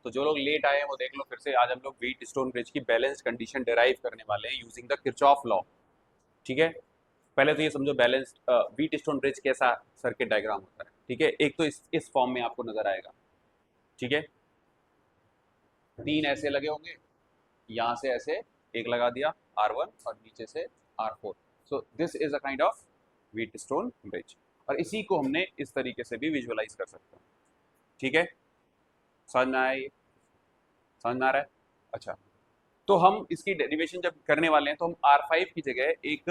तो जो लोग लेट आए हैं वो देख लो फिर से। आज हम लोग व्हीट स्टोन ब्रिज की बैलेंस्ड कंडीशन डिराइव करने वाले हैं यूजिंग द किरचॉफ लॉ। ठीक है, पहले तो ये समझो बैलेंस्ड व्हीट स्टोन ब्रिज कैसा सर्किट डायग्राम होता है। ठीक है, एक तो इस फॉर्म में आपको नजर आएगा। ठीक है, तीन ऐसे लगे होंगे, यहाँ से ऐसे एक लगा दिया R1 और नीचे से R4। So this is a kind of wheat stone bridge, और इसी को हमने इस तरीके से भी विजुअलाइज कर सकते हैं। ठीक है, समझ में आया? ये समझ में आ रहा है? अच्छा, तो हम इसकी डेरिवेशन जब करने वाले हैं तो हम R5 की जगह एक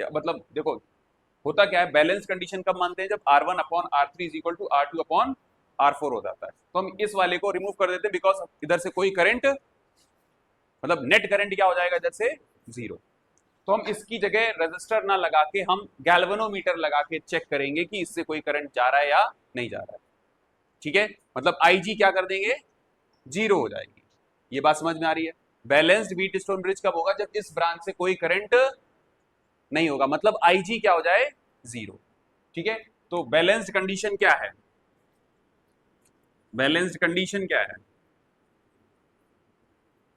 मतलब देखो होता क्या है, बैलेंस कंडीशन कब मानते हैं? जब R1 upon R3 is equal to R2 upon R4 हो जाता है। तो हम इस वाले को रिमूव कर देते हैं बिकॉज इधर से कोई करंट, मतलब नेट करंट क्या हो जाएगा इधर से? जीरो। तो हम इसकी जगह रजिस्टर ना लगा के हम गैल्वेनोमीटर लगा के चेक करेंगे कि इससे कोई करंट जा रहा है या नहीं जा रहा है। ठीक है, मतलब IG क्या कर देंगे? जीरो हो जाएगी। ये बात समझ में आ रही है? बैलेंस्ड व्हीट स्टोन ब्रिज कब होगा? जब इस ब्रांच से कोई करंट नहीं होगा, मतलब IG क्या हो जाए? जीरो। ठीक है, तो बैलेंस्ड कंडीशन क्या है? बैलेंस्ड कंडीशन क्या है?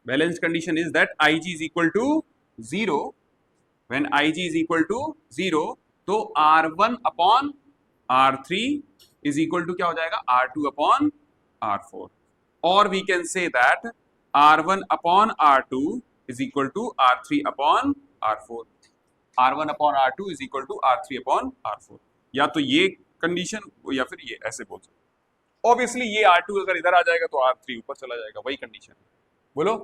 Balanced condition is that IG is equal to zero. When IG is equal to zero तो R1 upon R3 is equal to क्या हो जाएगा? R2 upon R4। और we can say that R1 upon R2 is equal to R3 upon R4। R1 upon R2 is equal to R3 upon R4। या तो ये condition या फिर ये ऐसे बोल सकते। ऑब्वियसली ये R2 अगर इधर आ जाएगा तो R3 ऊपर चला जाएगा, वही कंडीशन। बोलो,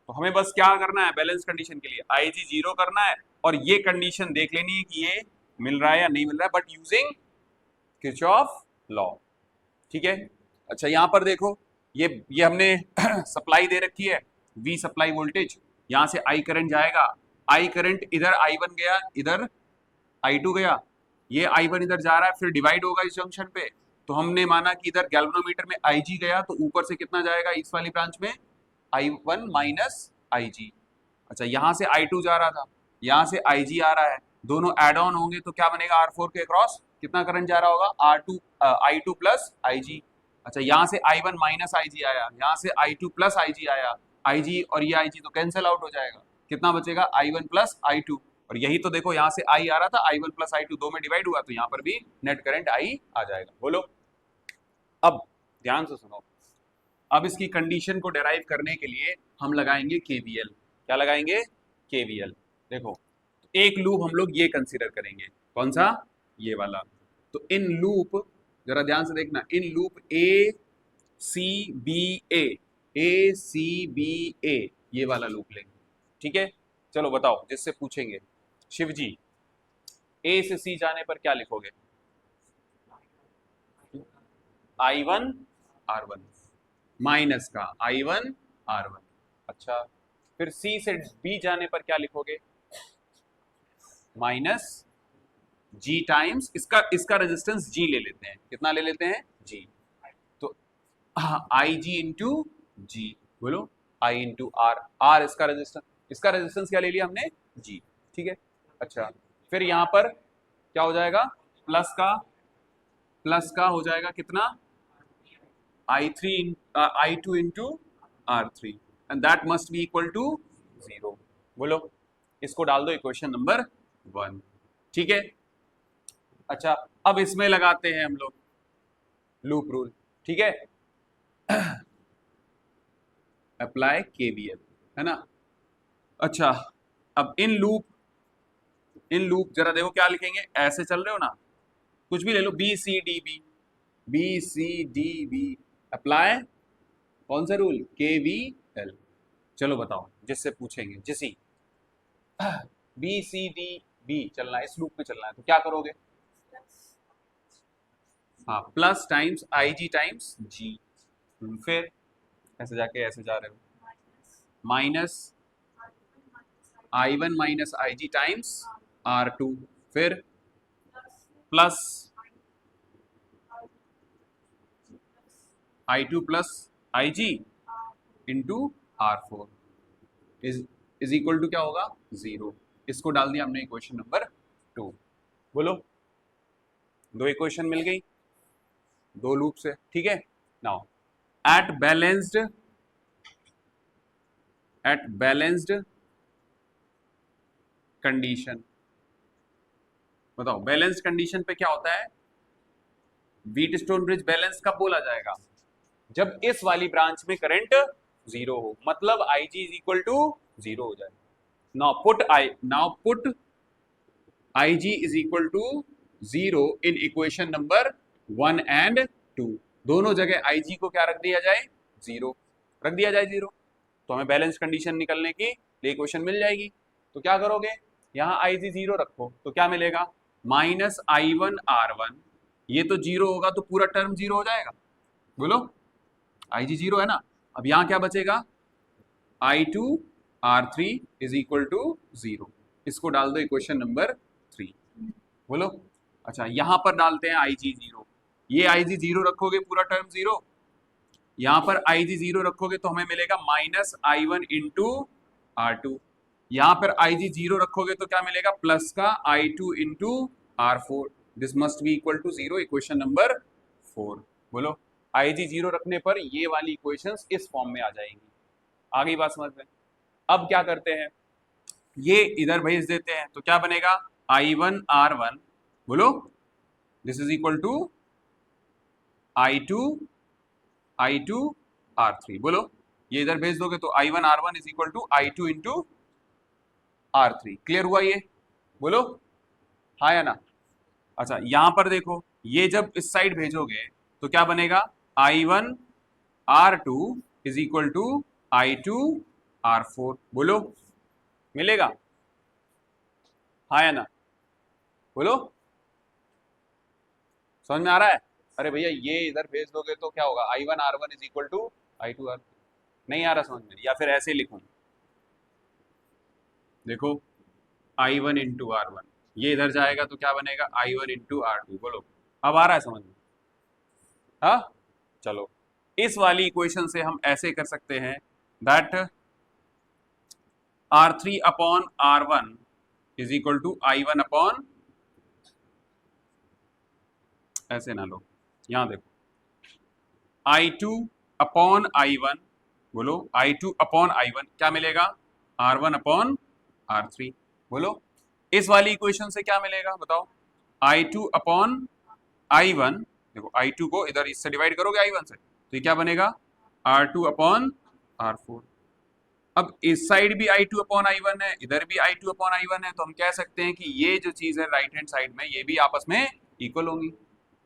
तो हमें बस क्या करना है? बैलेंस कंडीशन के लिए IG जीरो करना है और ये कंडीशन देख लेनी है कि ये मिल रहा है या नहीं मिल रहा है, बट यूजिंग किरचॉफ लॉ। ठीक है, अच्छा यहां पर देखो, ये हमने सप्लाई दे रखी है, V सप्लाई वोल्टेज। यहां से I करंट जाएगा, I करंट इधर I1 गया, इधर I2 गया, ये I1 इधर जा रहा है, फिर डिवाइड होगा इस जंक्शन पे। तो हमने माना कि इधर गैल्वेनोमीटर में IG गया तो ऊपर से कितना जाएगा इस वाली ब्रांच में? I1 minus IG। अच्छा, यहां से I2 जा रहा था, यहां से IG आ रहा है, दोनों एड ऑन होंगे तो क्या बनेगा? R4 के अक्रॉस कितना करंट जा रहा होगा? I2 plus IG। अच्छा, यहां से I1 माइनस IG आया, यहां से I2 प्लस IG आया, IG और ये IG तो कैंसिल आउट हो जाएगा, कितना बचेगा? I1 plus I2। और यही तो देखो, यहां से I आ रहा था, I1 प्लस I2 दो में डिवाइड हुआ तो यहाँ पर भी नेट करंट I आ जाएगा। बोलो, अब ध्यान से सुनो। अब इसकी कंडीशन को डेराइव करने के लिए हम लगाएंगे KVL। क्या लगाएंगे? KVL। देखो, एक लूप हम लोग ये कंसीडर करेंगे, कौन सा? ये वाला। तो इन लूप, जरा ध्यान से देखना, in loop A C B A ये वाला लूप लेंगे। ठीक है, चलो बताओ, जिससे पूछेंगे शिव जी A से C जाने पर क्या लिखोगे? I1 R1 माइनस का I1 R1। अच्छा, फिर C से B जाने पर क्या लिखोगे? माइनस G टाइम्स इसका रेजिस्टेंस G ले लेते हैं। कितना ले लेते हैं? G। तो IG इंटू G। बोलो, I इंटू R। R इसका रेजिस्टेंस क्या ले लिया हमने? G। ठीक है, अच्छा फिर यहां पर क्या हो जाएगा? प्लस का हो जाएगा कितना? I2 into R3 and that must be equal to zero. बोलो, इसको डाल दो इक्वेशन नंबर 1। ठीक है, अच्छा अब इसमें लगाते हैं हम लोग लूप रूल। ठीक है, अप्लाई KVL, है ना? अच्छा, अब इन लूप जरा देखो क्या लिखेंगे। ऐसे चल रहे हो ना, कुछ भी ले लो, BCDB अप्लाई कौन सा रूल? KVL। चलो बताओ, जिससे पूछेंगे, जिसी BCDB चलना है, इस लूप में चलना है तो क्या करोगे? हाँ, plus times IG times G। फिर ऐसे जाके ऐसे जा रहे हो, minus I1 minus IG times R2। फिर plus I2 plus IG into R4 is equal to क्या होगा? जीरो। इसको डाल दिया हमने इक्वेशन नंबर 2। बोलो, दो इक्वेशन मिल गई दो लूप से। ठीक है, नाउ at balanced कंडीशन। बताओ बैलेंस्ड कंडीशन पे क्या होता है? व्हीटस्टोन ब्रिज बैलेंस कब बोला जाएगा? जब इस वाली ब्रांच में करंट जीरो हो, मतलब Ig is equal to zero हो जाए। Now put Ig is equal to zero in equation number 1 and 2। दोनों जगह Ig को क्या रख दिया जाए? जीरो रख दिया जाए, जीरो। तो हमें बैलेंस कंडीशन निकलने की इक्वेशन मिल जाएगी। तो क्या करोगे, यहाँ Ig जीरो रखो तो क्या मिलेगा? Minus I1R1। ये तो जीरो होगा तो पूरा टर्म जीरो हो जाएगा। बोलो, Ig जीरो है ना। अब यहां क्या बचेगा? I2R3 is equal to zero. इसको डाल दो इक्वेशन नंबर 3। बोलो, अच्छा यहां पर डालते हैं Ig जीरो। ये Ig जीरो रखोगे पूरा टर्म जीरो, यहां पर Ig जीरो रखोगे तो हमें मिलेगा माइनस I1 इंटू R2। यहां पर Ig जीरो रखोगे तो क्या मिलेगा? प्लस का I2 into R4। This must be equal to zero, equation number 4। बोलो, Ig जीरो रखने पर ये वाली इक्वेशंस इस फॉर्म में आ जाएंगी। आ गई बात समझ में? अब क्या करते हैं, ये इधर भेज देते हैं तो क्या बनेगा? I1R1, बोलो, this is equal to I2R3। बोलो, ये इधर भेज दोगे तो I1R1 is equal to I2 into R3। Clear हुआ ये? बोलो हाँ या ना। अच्छा यहां पर देखो, ये जब इस साइड भेजोगे तो क्या बनेगा? I1R2 is equal to I2R4। बोलो, मिलेगा हाँ या ना? बोलो, समझ में आ रहा है? अरे भैया ये इधर भेज दोगे तो क्या होगा? I1R1 is equal to I2R। नहीं आ रहा समझ में? या फिर ऐसे लिखूं, देखो I1 इंटू R1, ये इधर जाएगा तो क्या बनेगा? I1 into R2। बोलो, अब आ रहा है समझ में? हाँ चलो, इस वाली इक्वेशन से हम ऐसे कर सकते हैं that R3 upon R1 is equal to I1 upon, ऐसे ना लो, यहां देखो, I2 अपॉन I1। बोलो, I2 अपॉन I1 क्या मिलेगा? R1 upon R3। बोलो, इस वाली इक्वेशन से क्या मिलेगा बताओ? I2 अपॉन I1, देखो I2 को इधर इससे डिवाइड करोगे I1 से तो ये क्या बनेगा? R2 upon R4। अब इस साइड भी I2 अपॉन I1 है, इधर भी I2 अपॉन I1 है, तो हम कह सकते हैं कि ये जो चीज है राइट हैंड साइड में, ये भी आपस में इक्वल होंगी।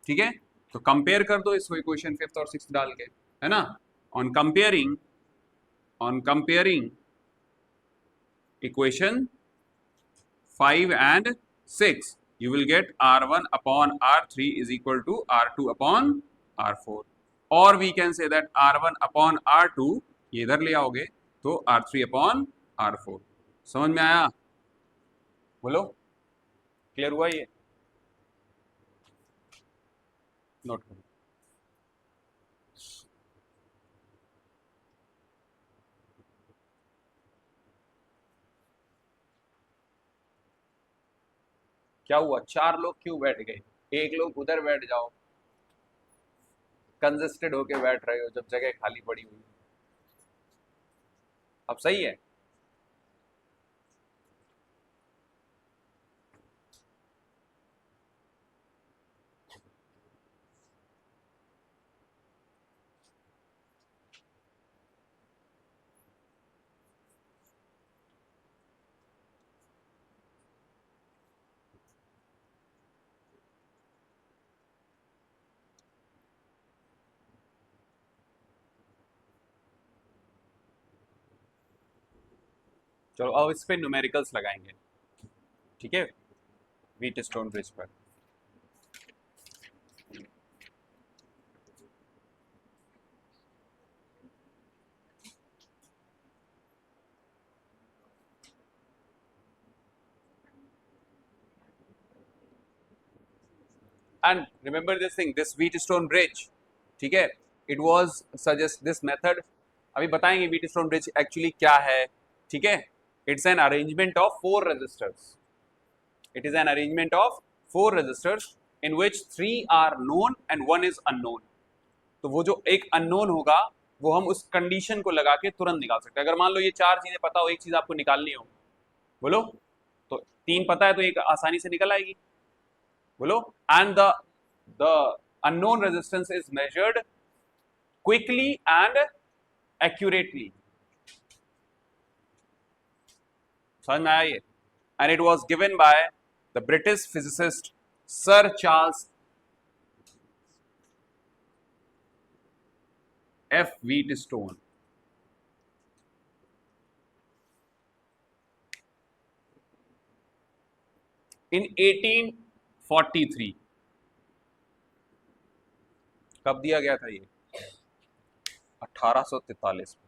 ठीक है, तो कंपेयर कर दो इसको इक्वेशन 5th और 6th डाल के, है ना। On comparing equation 5 and 6 you will get R1 upon R3 is equal to R2 upon R4, और we can say that R1 upon R2 ये इधर ले आओगे तो R3 upon R4। समझ में आया? बोलो, क्लियर हुआ ये? नोट करो। क्या हुआ, 4 लोग क्यों बैठ गए? एक लोग उधर बैठ जाओ, कंजेस्टेड होके बैठ रहे हो जब जगह खाली पड़ी हुई। अब सही है? चलो अब इस पे न्यूमेरिकल्स लगाएंगे, ठीक है, व्हीटस्टोन ब्रिज पर। And remember this thing, this Wheatstone bridge, ठीक है, it was suggest this method. अभी बताएंगे व्हीटस्टोन ब्रिज एक्चुअली क्या है, ठीक है। It's an arrangement of 4 resistors. It is an arrangement of 4 resistors in which 3 are known and 1 is unknown। तो वो जो एक अननोन होगा वो हम उस कंडीशन को लगा के तुरंत निकाल सकते हैं। अगर मान लो ये चार चीजें पता हो, एक चीज आपको निकालनी हो, बोलो, तो तीन पता है तो एक आसानी से निकल आएगी, बोलो। And the unknown resistance is measured quickly and accurately. समझ में आया ये? And it was given by the British physicist sir Charles F. Wheatstone. In 1843 कब दिया गया था ये? 1843 में।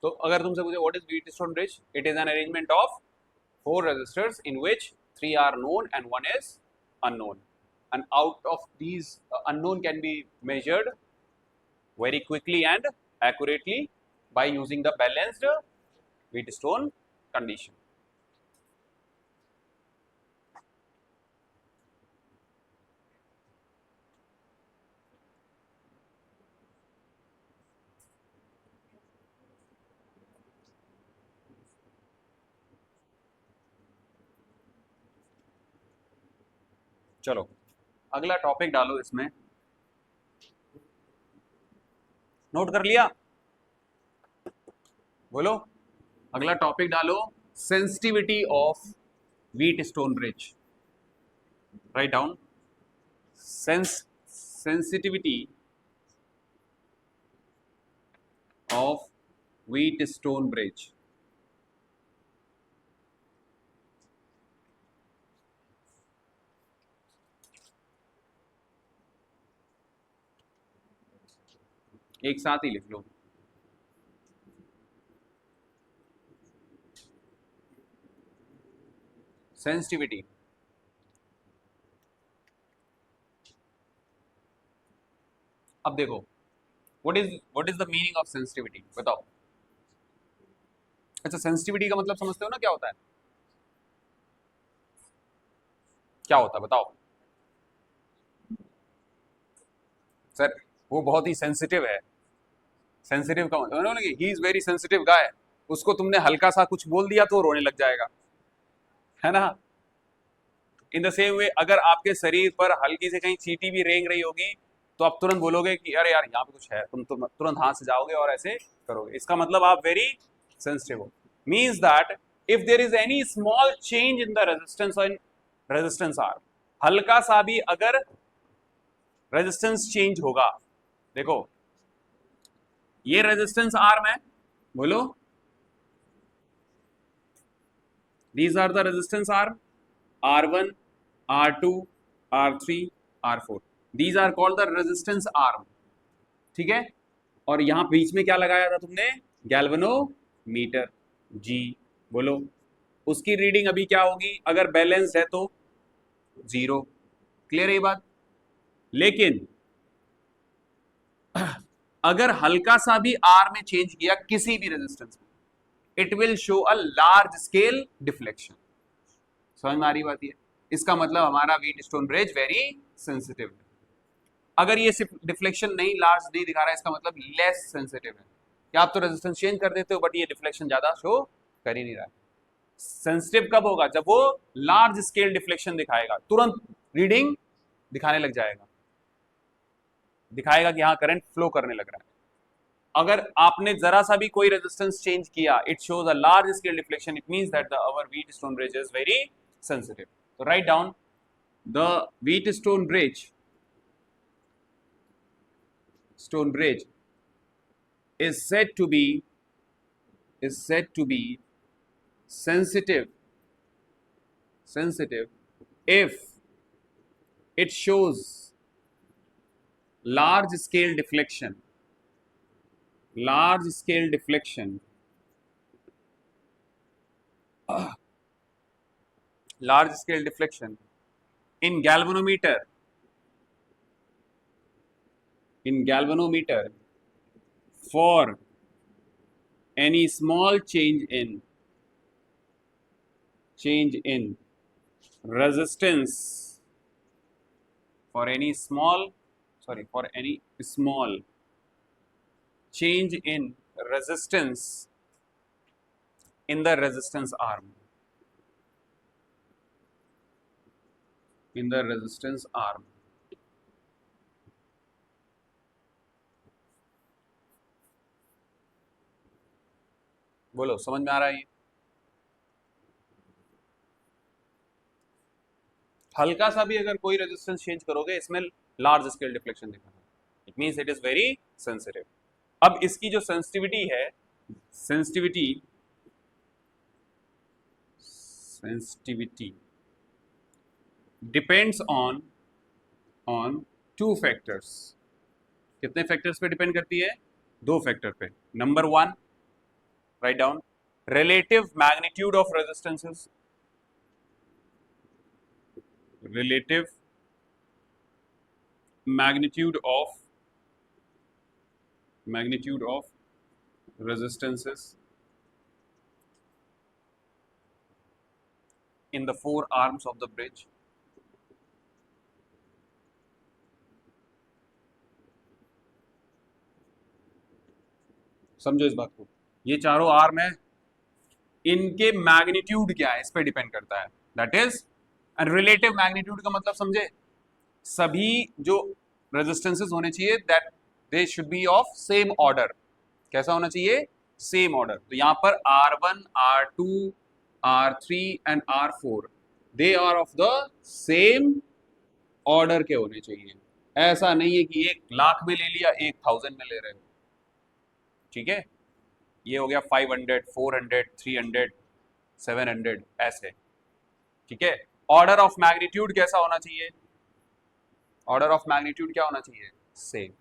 तो अगर तुमसे पूछे what is Wheatstone bridge, it is an arrangement of four resistors in which three are known and one is unknown, and out of these unknown can be measured very quickly and accurately by using the balanced Wheatstone condition. चलो अगला topic डालो इसमें, note कर लिया? बोलो, अगला topic डालो, sensitivity of Wheatstone bridge. Write down sensitivity of Wheatstone bridge. एक साथ ही लिख लो। सेंसिटिविटी, अब देखो what is the meaning of sensitivity, बताओ। अच्छा, सेंसिटिविटी का मतलब समझते हो ना, क्या होता है? क्या होता है बताओ सर? वो बहुत ही सेंसिटिव है। सेंसिटिव का मतलब ही इज वेरी सेंसिटिव गाय, उसको तुमने हल्का सा कुछ बोल दिया तो रोने लग जाएगा, है ना? इन द सेम वे अगर आपके शरीर पर हल्की से कहीं चींटी भी रेंग रही होगी तो आप तुरंत बोलोगे कि अरे यार यहाँ पे कुछ है, तुम तुरंत हाथ से जाओगे और ऐसे करोगे। इसका मतलब आप वेरी सेंसिटिव हो। Means that if there is any small change in the resistance R, हल्का सा भी अगर रेजिस्टेंस चेंज होगा, देखो ये रेजिस्टेंस आर्म है, बोलो, these are the resistance arm R1, R2, R3, R4, these are called the resistance arm, ठीक है? और यहां बीच में क्या लगाया था तुमने? गैल्वेनोमीटर G, बोलो, उसकी रीडिंग अभी क्या होगी? अगर बैलेंस्ड है तो 0, क्लियर है ये बात? लेकिन अगर हल्का सा भी R में चेंज किया किसी भी रेजिस्टेंस में, it will show a large scale deflection. समझ में आ रही बात? है इसका मतलब हमारा व्हीटस्टोन ब्रिज वेरी सेंसिटिव है। अगर ये सिर्फ डिफ्लेक्शन नहीं, लार्ज नहीं दिखा रहा है, इसका मतलब लेस सेंसिटिव है। क्या आप तो रेजिस्टेंस चेंज कर देते हो बट ये डिफ्लेक्शन ज्यादा शो कर ही नहीं रहा है। सेंसिटिव कब होगा? जब वो लार्ज स्केल डिफ्लेक्शन दिखाएगा, तुरंत रीडिंग दिखाने लग जाएगा, दिखाएगा कि हाँ करंट फ्लो करने लग रहा है। अगर आपने जरा सा भी कोई रेजिस्टेंस चेंज किया, it shows a large scale deflection, it means that the our Wheatstone bridge is very sensitive. So write down the Wheatstone bridge is said to be sensitive if it shows large scale deflection in galvanometer for any small change in resistance for any small change in resistance in the resistance arm बोलो समझ में आ रहा है ये? हल्का सा भी अगर कोई रेजिस्टेंस चेंज करोगे इसमें लार्ज स्केल डिफ्लेक्शन दिखेगा, it means it is very sensitive. अब इसकी जो सेंसिटिविटी है, sensitivity depends on two factors. कितने फैक्टर्स पे डिपेंड करती है? दो फैक्टर पे। Number one, right down, relative magnitude of resistances, relative magnitude of resistances in the four arms of the bridge, समझो इस बात को, ये चारों आर्म है, इनके मैग्नीट्यूड क्या है इस पे डिपेंड करता है, दैट इज रिलेटिव मैग्नीट्यूड का मतलब समझे, सभी जो रेजिस्टेंसेस होने चाहिए that they should be of same order. कैसा होना चाहिए? Same order. तो यहां पर R1, R2, R3 and R4 they are of the same order के होने चाहिए। ऐसा नहीं है कि 1,00,000 में ले लिया, 1,000 में ले रहे हो। ठीक है, ये हो गया 500, 400, 300, 700 ऐसे। ठीक है, ऑर्डर ऑफ मैग्नीट्यूड कैसा होना चाहिए? ऑर्डर ऑफ मैग्नीट्यूड क्या होना चाहिए? सेम।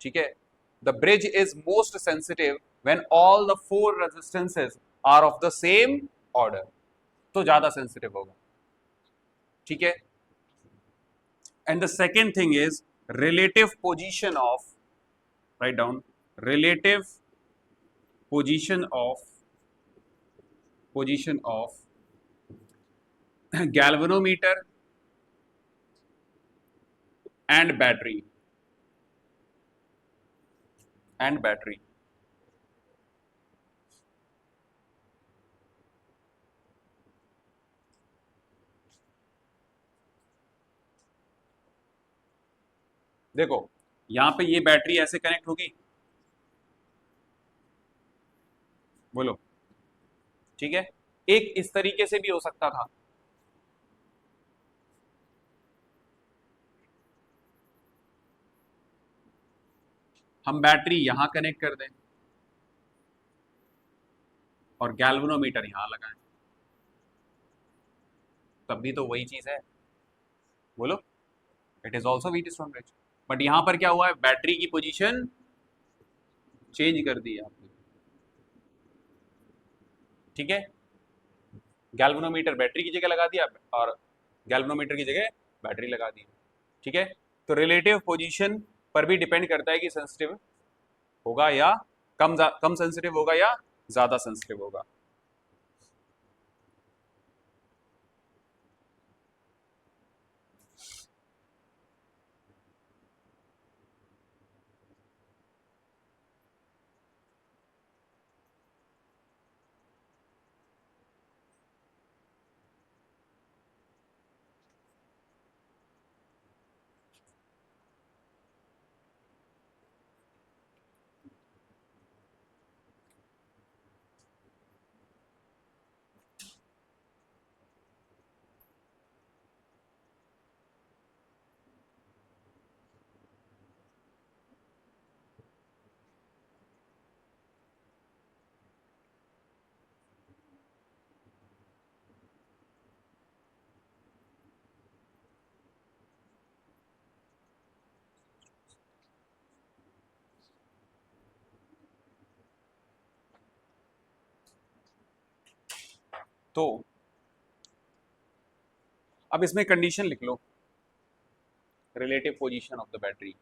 ठीक है, the bridge is most sensitive when all the four resistances are of the same order, तो ज्यादा सेंसिटिव होगा। ठीक है, and the second thing is relative position of, right down, relative position of galvanometer and battery देखो यहां पे ये battery ऐसे कनेक्ट होगी, बोलो। ठीक है, एक इस तरीके से भी हो सकता था, हम बैटरी यहां कनेक्ट कर दें और गैल्वेनोमीटर यहां लगाएं, तब भी तो वही चीज है, बोलो। It is also Wheatstone bridge, but यहां पर क्या हुआ है, बैटरी की पोजीशन चेंज कर दी है आपने। ठीक है, गैल्वेनोमीटर बैटरी की जगह लगा दिया और गैल्वेनोमीटर की जगह बैटरी लगा दी। ठीक है, तो रिलेटिव पोजीशन पर भी डिपेंड करता है कि सेंसिटिव होगा या कम सेंसिटिव होगा या ज्यादा सेंसिटिव होगा। तो अब इसमें कंडीशन लिख लो, relative position of the battery.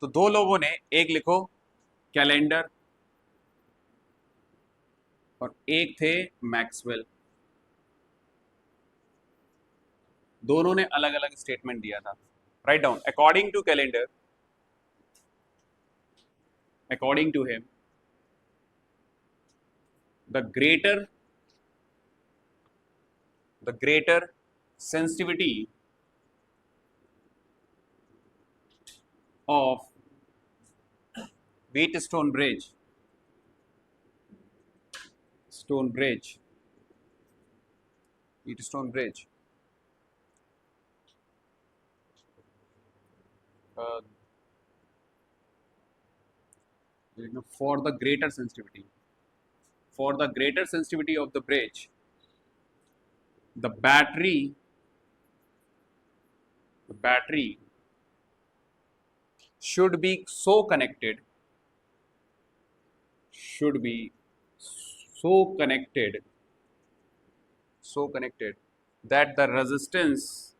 तो दो लोगों ने, एक लिखो कैलेंडर और एक थे मैक्सवेल, दोनों ने अलग अलग स्टेटमेंट दिया था। Right down, according to Callendar, according to him, the greater sensitivity of Wheatstone Bridge, Wheatstone Bridge, uh, for the greater sensitivity, of the bridge, the battery should be so connected, should be so connected, that the resistance,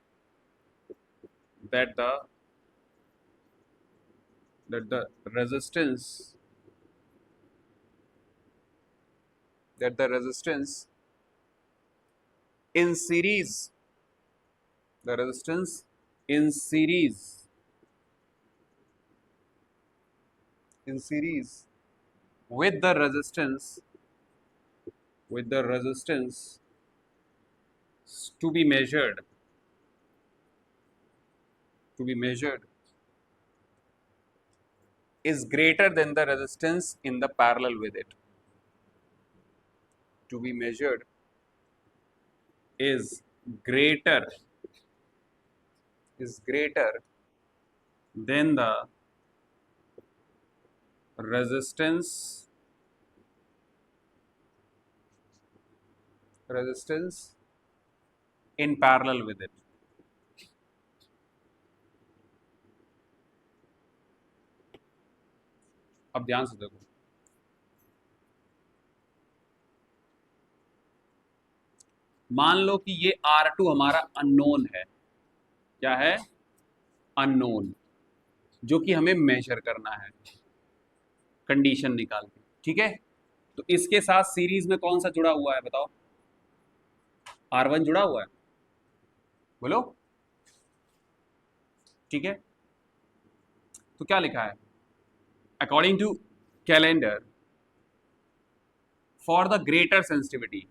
that the resistance in series, the resistance in series with the resistance to be measured is greater than the resistance in the parallel with it. To be measured is greater than the resistance in parallel with it. अब ध्यान से देखो, मान लो कि ये R2 हमारा unknown है। क्या है? अननोन, जो कि हमें मेजर करना है कंडीशन निकाल के। ठीक है, तो इसके साथ सीरीज में कौन सा जुड़ा हुआ है बताओ? R1 जुड़ा हुआ है, बोलो। ठीक है, तो क्या लिखा है? According to Callendar, for the greater sensitivity,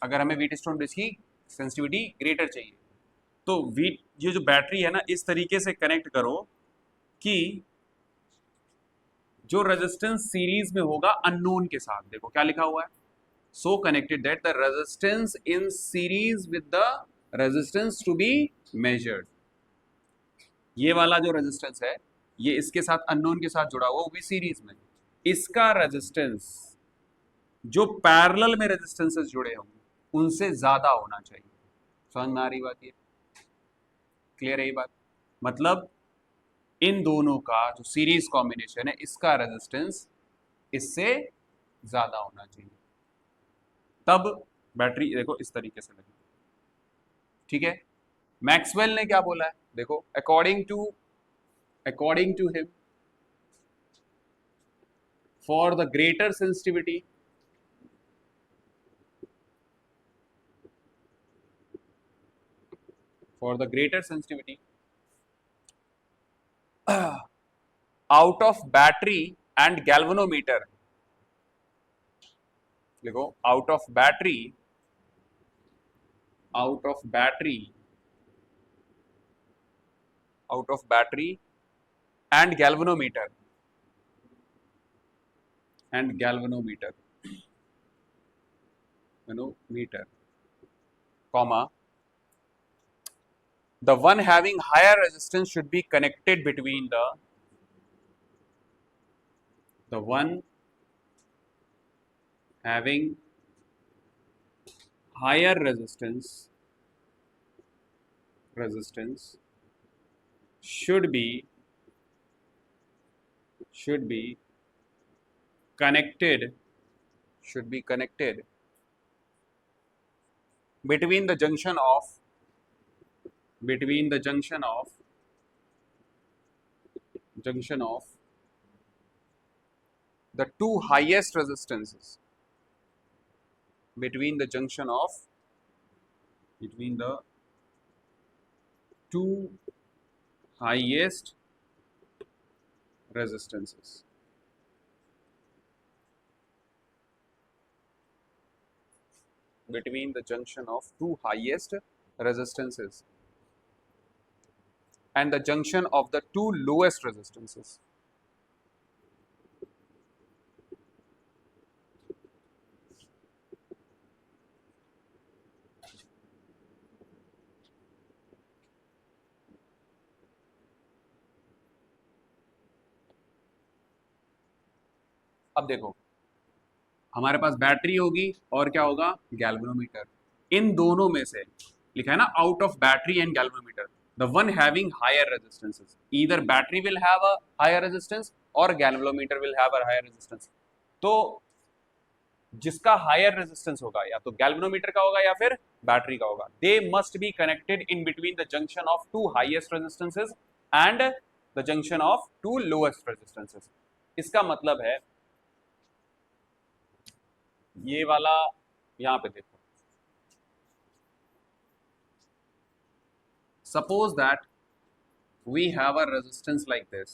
अगर हमें व्हीटस्टोन ब्रिज की सेंसिटिविटी ग्रेटर चाहिए तो ये जो बैटरी है ना, इस तरीके से कनेक्ट करो कि जो रेजिस्टेंस सीरीज में होगा अननोन के साथ। देखो क्या लिखा हुआ है, so connected that the resistance in series with the resistance to be measured. ये वाला जो रेजिस्टेंस है, ये इसके साथ अननोन के साथ जुड़ा हुआ, वो भी सीरीज में। इसका रेजिस्टेंस जो पैरेलल में रेजिस्टेंसेस जुड़े होंगे उनसे ज्यादा होना चाहिए। समझ में आ रही बात? ये क्लियर है ये बात? मतलब इन दोनों का जो सीरीज कॉम्बिनेशन है, इसका रेजिस्टेंस इससे ज्यादा होना चाहिए, तब बैटरी देखो इस तरीके से लगी। ठीक है, मैक्सवेल ने क्या बोला है देखो, according to him, for the greater sensitivity out of battery and galvanometer, देखो out of battery and galvanometer comma, the one having higher resistance should be connected between the one having higher resistance should be connected, should be connected between the junction of the two highest resistances, between the two highest resistances. Between the junction of two highest resistances and the junction of the two lowest resistances. अब देखो, हमारे पास battery होगी और क्या होगा, galvanometer. इन दोनों में से लिखा है ना, out of battery and galvanometer the one having higher resistances, either battery will have a higher resistance और galvanometer will have a higher resistance. तो जिसका हायर रेजिस्टेंस होगा या तो गैल्वेनोमीटर का होगा या फिर बैटरी का होगा। They must be connected in between the junction of two highest resistances and the junction of two lowest resistances. इसका मतलब है ये वाला, यहां पे देखो, suppose that we have a resistance like this,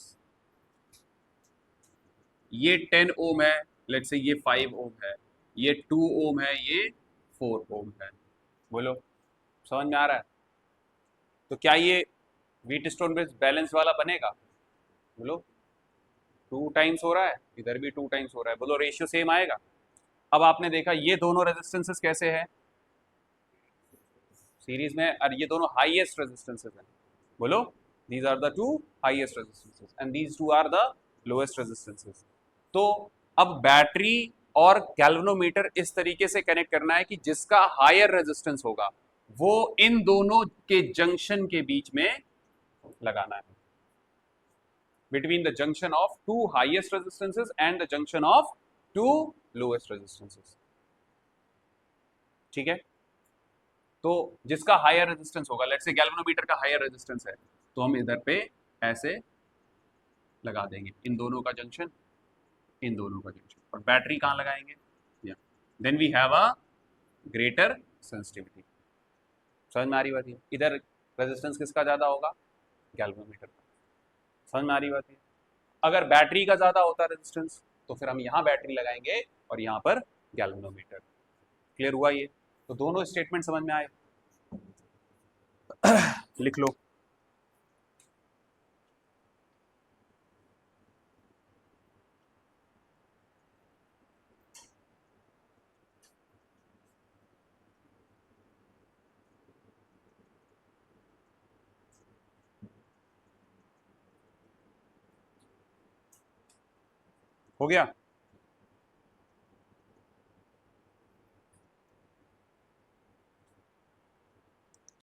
ये 10 ओम है, लेट्स से ये 5 ओम है, ये 2 ओम है, ये 4 ओम है। बोलो समझ में आ रहा है? तो क्या ये व्हीटस्टोन ब्रिज बैलेंस वाला बनेगा? बोलो 2 टाइम्स हो रहा है, इधर भी 2 टाइम्स हो रहा है, बोलो रेशियो सेम आएगा? अब आपने देखा ये दोनों रेजिस्टेंसेस कैसे हैं, सीरीज में, और ये दोनों हाईएस्ट रेजिस्टेंसेस हैं। बोलो these are the two highest resistances and these two are the lowest resistances. तो अब बैटरी और गैल्वेनोमीटर इस तरीके से कनेक्ट करना है कि जिसका हायर रेजिस्टेंस होगा वो इन दोनों के जंक्शन के बीच में लगाना है, between the junction of two highest resistances and the junction of two lowest resistances. ठीक है, तो जिसका हायर रेजिस्टेंस होगा, लेट्स से गैल्वेनोमीटर का हायर रेजिस्टेंस है, तो हम इधर पे ऐसे लगा देंगे इन दोनों का जंक्शन, इन दोनों का जंक्शन, और बैटरी कहां लगाएंगे, then we have a greater sensitivity. समझ में आ रही बात है? इधर रेजिस्टेंस किसका ज्यादा होगा, गैल्वेनोमीटर का। समझ में आ रही बात है? अगर बैटरी का ज्यादा होता रेजिस्टेंस तो फिर हम यहाँ बैटरी लगाएंगे और यहाँ पर गैल्वेनोमीटर। क्लियर हुआ ये? तो दोनों स्टेटमेंट समझ में आए? लिख लो। हो गया?